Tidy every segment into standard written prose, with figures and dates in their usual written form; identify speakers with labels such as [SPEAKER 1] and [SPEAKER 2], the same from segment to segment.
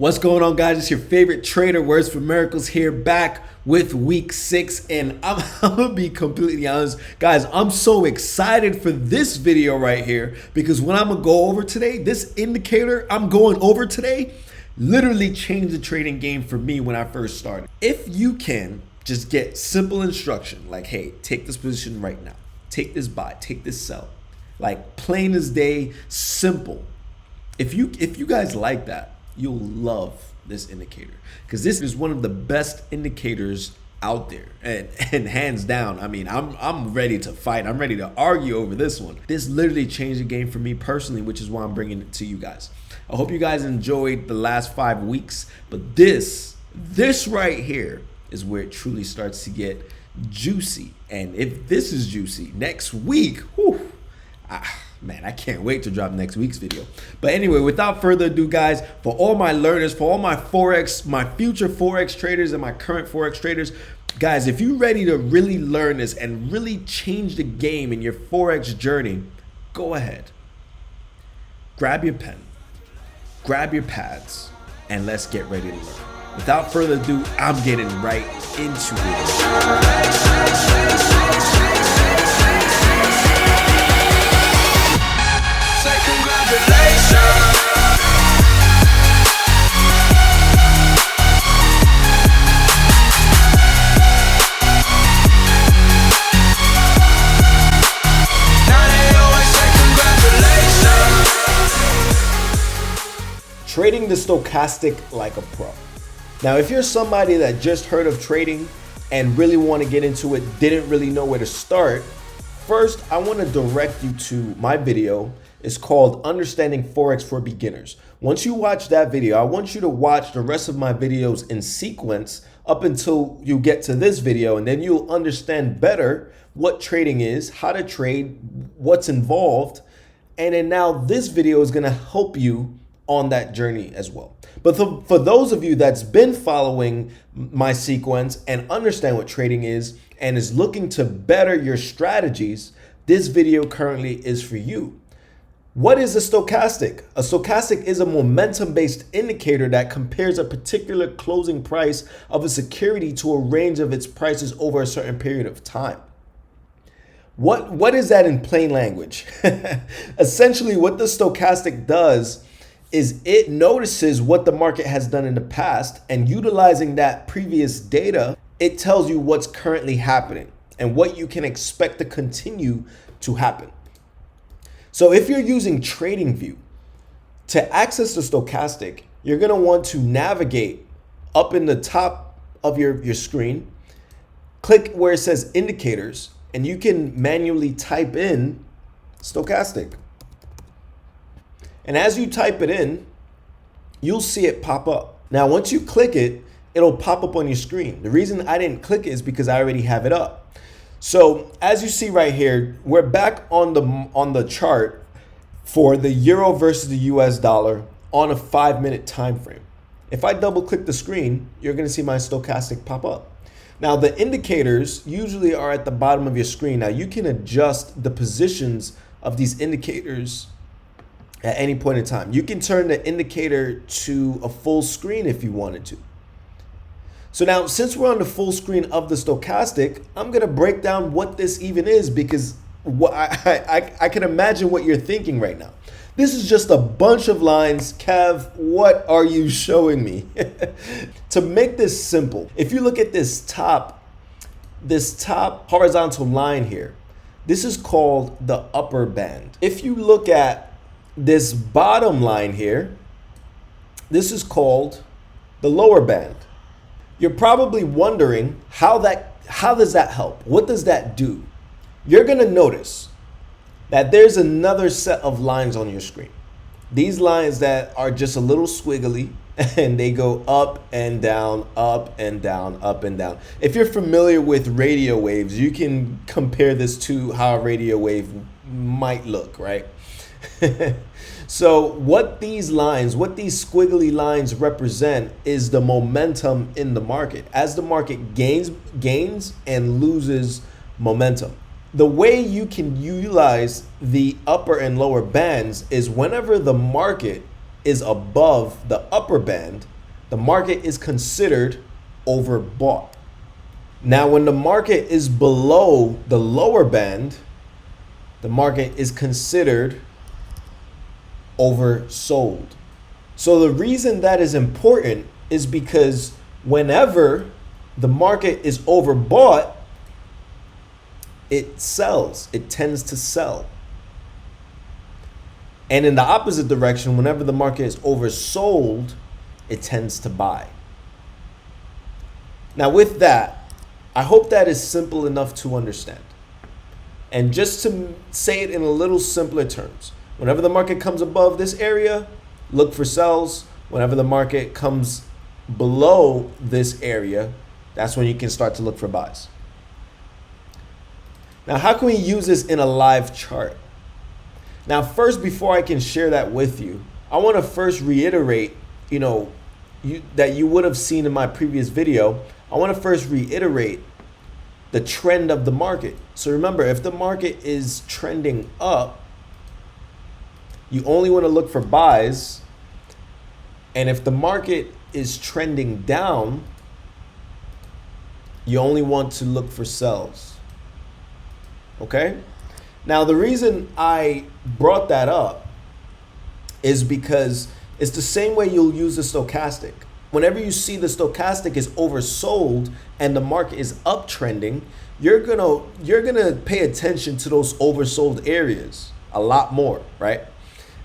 [SPEAKER 1] What's going on, guys? It's your favorite trader, Words for Miracles, here back with week 6, and I'm gonna be completely honest, guys. I'm so excited for this video right here because what I'm gonna go over today, this indicator I'm going over today, literally changed the trading game for me when I first started. If you can just get simple instruction like, hey, take this position right now, take this buy, take this sell, like plain as day, simple. If you guys like that, you'll love this indicator because this is one of the best indicators out there, and hands down. I mean, I'm ready to fight. I'm ready to argue over this one. This literally changed the game for me personally, which is why I'm bringing it to you guys. I hope you guys enjoyed the last 5 weeks, but this right here is where it truly starts to get juicy. And if this is juicy next week, whew, man, I can't wait to drop next week's video. But anyway, without further ado, guys, for all my learners, for all my Forex, my future Forex traders and my current Forex traders, guys, if you're ready to really learn this and really change the game in your Forex journey, go ahead. Grab your pen, grab your pads, and let's get ready to learn. Without further ado, I'm getting right into it. Trading the stochastic like a pro. Now, if you're somebody that just heard of trading and really want to get into it, didn't really know where to start, first, I want to direct you to my video. It's called Understanding Forex for Beginners. Once you watch that video, I want you to watch the rest of my videos in sequence up until you get to this video, and then you'll understand better what trading is, how to trade, what's involved, and then now this video is going to help you on that journey as well. But for those of you that's been following my sequence and understand what trading is and is looking to better your strategies, this video currently is for you. What is a stochastic? A stochastic is a momentum-based indicator that compares a particular closing price of a security to a range of its prices over a certain period of time. What is that in plain language? Essentially, what the stochastic does is it notices what the market has done in the past, and utilizing that previous data, it tells you what's currently happening and what you can expect to continue to happen. So if you're using TradingView to access the stochastic, you're going to want to navigate up in the top of your screen, click where it says indicators, and you can manually type in stochastic. And as you type it in, you'll see it pop up. Now, once you click it, it'll pop up on your screen. The reason I didn't click it is because I already have it up. So as you see right here, we're back on the chart for the euro versus the US dollar on a 5-minute time frame. If I double click the screen, you're going to see my stochastic pop up. Now, the indicators usually are at the bottom of your screen. Now, you can adjust the positions of these indicators at any point in time. You can turn the indicator to a full screen if you wanted to. So now, since we're on the full screen of the stochastic, I'm gonna break down what this even is, because I can imagine what you're thinking right now. This is just a bunch of lines. Kev, what are you showing me? To make this simple, if you look at this top horizontal line here, this is called the upper band. If you look at this bottom line here, this is called the lower band. You're probably wondering how does that help? What does that do? You're gonna notice that there's another set of lines on your screen. These lines that are just a little squiggly, and they go up and down, up and down, up and down. If you're familiar with radio waves, you can compare this to how a radio wave might look, right? So what these squiggly lines represent is the momentum in the market. As the market gains and loses momentum. The way you can utilize the upper and lower bands is whenever the market is above the upper band, the market is considered overbought. Now, when the market is below the lower band, the market is considered oversold. So the reason that is important is because whenever the market is overbought, it sells. It tends to sell. And in the opposite direction, whenever the market is oversold, it tends to buy. Now with that, I hope that is simple enough to understand. And just to say it in a little simpler terms, whenever the market comes above this area, look for sells. Whenever the market comes below this area, that's when you can start to look for buys. Now, how can we use this in a live chart? Now, first, before I can share that with you, I want to first reiterate, that you would have seen in my previous video. I want to first reiterate the trend of the market. So remember, if the market is trending up, you only want to look for buys. And if the market is trending down, you only want to look for sells. Okay? Now, the reason I brought that up is because it's the same way you'll use the stochastic. Whenever you see the stochastic is oversold and the market is uptrending, you're gonna pay attention to those oversold areas a lot more, right?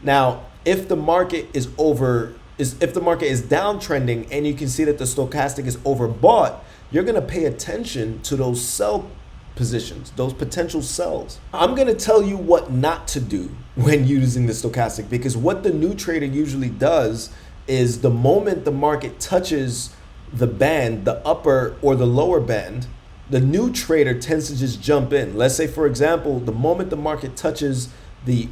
[SPEAKER 1] Now, if the market is downtrending and you can see that the stochastic is overbought, you're gonna pay attention to those sell positions, those potential sells. I'm gonna tell you what not to do when using the stochastic, because what the new trader usually does is the moment the market touches the band, the upper or the lower band, the new trader tends to just jump in. Let's say, for example, the moment the market touches the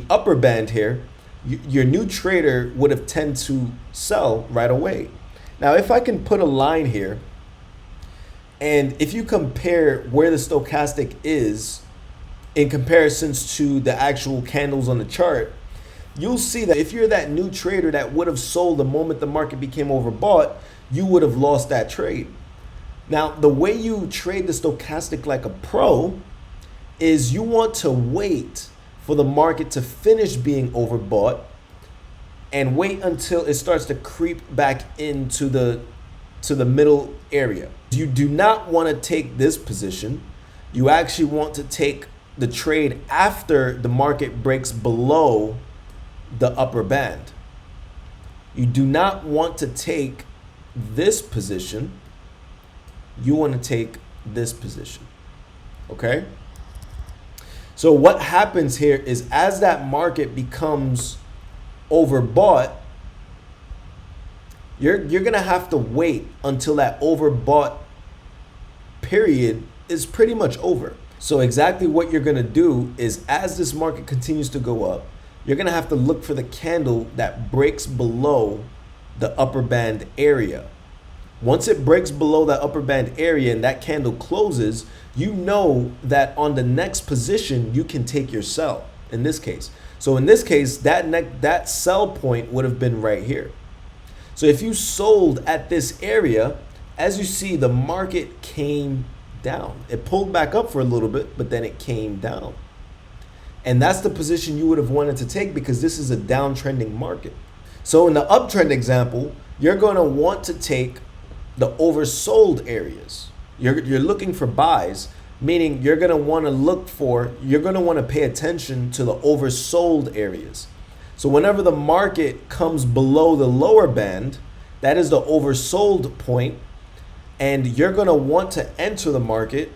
[SPEAKER 1] upper band here, your new trader would have tend to sell right away. Now, if I can put a line here, and if you compare where the stochastic is in comparisons to the actual candles on the chart, you'll see that if you're that new trader that would have sold the moment the market became overbought, you would have lost that trade. Now, the way you trade the stochastic like a pro is you want to wait for the market to finish being overbought and wait until it starts to creep back into the middle area. You do not want to take this position. You actually want to take the trade after the market breaks below the upper band. You do not want to take this position. You want to take this position. Okay? So what happens here is as that market becomes overbought, you're going to have to wait until that overbought period is pretty much over. So exactly what you're going to do is as this market continues to go up, you're going to have to look for the candle that breaks below the upper band area. Once it breaks below that upper band area and that candle closes, you know that on the next position, you can take your sell in this case. So in this case, that sell point would have been right here. So if you sold at this area, as you see, the market came down. It pulled back up for a little bit, but then it came down. And that's the position you would have wanted to take because this is a downtrending market. So in the uptrend example, you're going to want to take the oversold areas. You're looking for buys, meaning you're going to want to pay attention to the oversold areas. So whenever the market comes below the lower band, that is the oversold point, and you're going to want to enter the market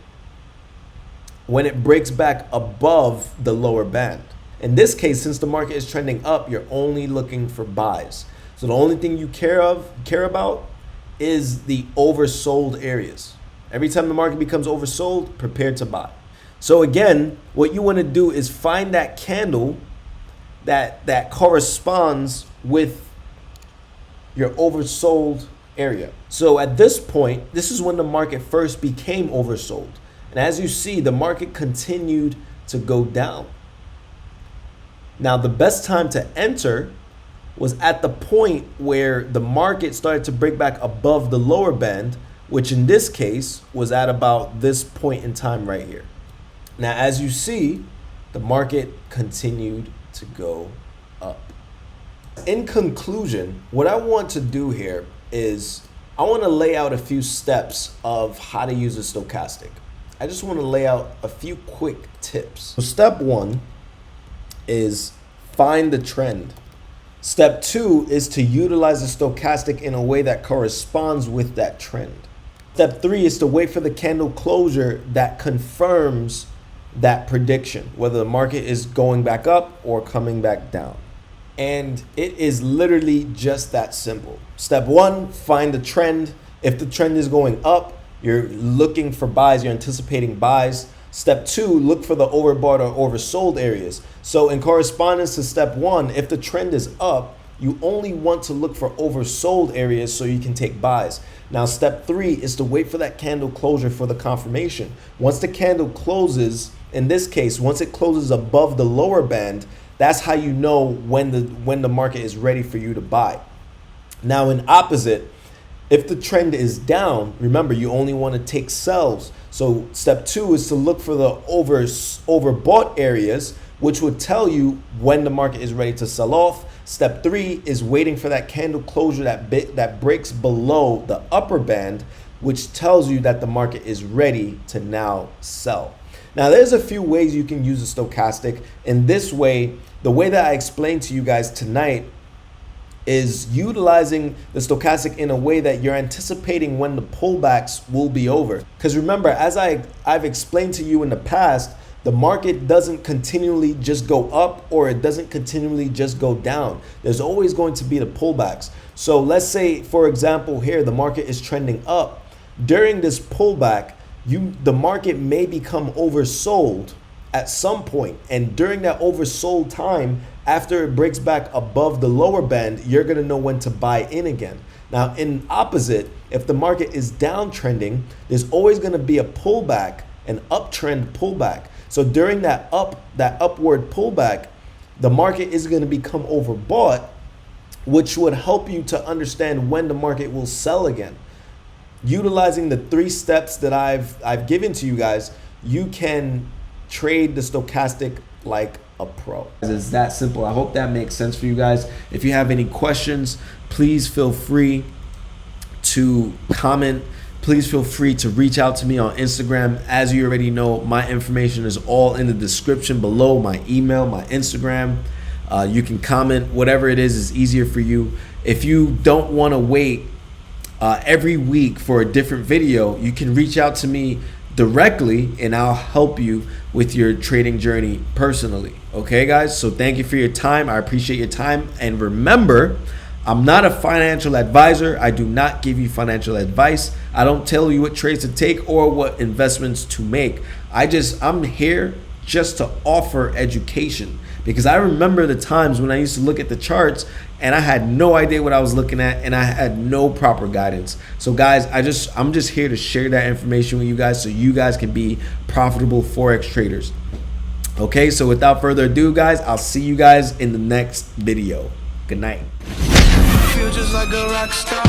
[SPEAKER 1] when it breaks back above the lower band. In this case, since the market is trending up, you're only looking for buys. So the only thing you care about is the oversold areas. Every time the market becomes oversold, prepare to buy. So again, what you want to do is find that candle that corresponds with your oversold area. So at this point, this is when the market first became oversold. And as you see, the market continued to go down. Now, the best time to enter was at the point where the market started to break back above the lower band, which in this case was at about this point in time right here. Now, as you see, the market continued to go up. In conclusion, what I want to do here is I want to lay out a few steps of how to use a stochastic. I just want to lay out a few quick tips. So step one is find the trend. Step two is to utilize the stochastic in a way that corresponds with that trend. Step three is to wait for the candle closure that confirms that prediction, whether the market is going back up or coming back down. And it is literally just that simple. Step one, find the trend. If the trend is going up, you're looking for buys, you're anticipating buys. Step two, look for the overbought or oversold areas. So in correspondence to step one, if the trend is up, you only want to look for oversold areas so you can take buys. Now, step three is to wait for that candle closure for the confirmation. Once the candle closes, in this case, once it closes above the lower band, that's how you know when the market is ready for you to buy. Now, in opposite, if the trend is down, remember, you only want to take sells. So step two is to look for the overbought areas, which would tell you when the market is ready to sell off. Step three is waiting for that candle closure that breaks below the upper band, which tells you that the market is ready to now sell. Now, there's a few ways you can use a stochastic. In this way, the way that I explained to you guys tonight is utilizing the stochastic in a way that you're anticipating when the pullbacks will be over. Because remember, as I've explained to you in the past, the market doesn't continually just go up or it doesn't continually just go down. There's always going to be the pullbacks. So let's say, for example, here the market is trending up. During this pullback, the market may become oversold at some point, and during that oversold time, after it breaks back above the lower band, you're going to know when to buy in again. Now, in opposite, if the market is downtrending, there's always going to be a pullback, an uptrend pullback. So during that upward pullback, the market is going to become overbought, which would help you to understand when the market will sell again. Utilizing the 3 steps that I've given to you guys, you can trade the stochastic like a pro. It's that simple. I hope that makes sense for you guys. If you have any questions, please feel free to comment. Please feel free to reach out to me on Instagram. As you already know, my information is all in the description below, my email, my Instagram. You can comment, whatever it is easier for you. If you don't want to wait every week for a different video, you can reach out to me directly and I'll help you with your trading journey personally. Okay, guys? So thank you for your time. I appreciate your time. And remember, I'm not a financial advisor. I do not give you financial advice. I don't tell you what trades to take or what investments to make. I'm here just to offer education, because I remember the times when I used to look at the charts and I had no idea what I was looking at and I had no proper guidance. So guys, I'm just here to share that information with you guys so you guys can be profitable Forex traders. Okay, so without further ado, guys, I'll see you guys in the next video. Good night.
[SPEAKER 2] Feel just like a rock star.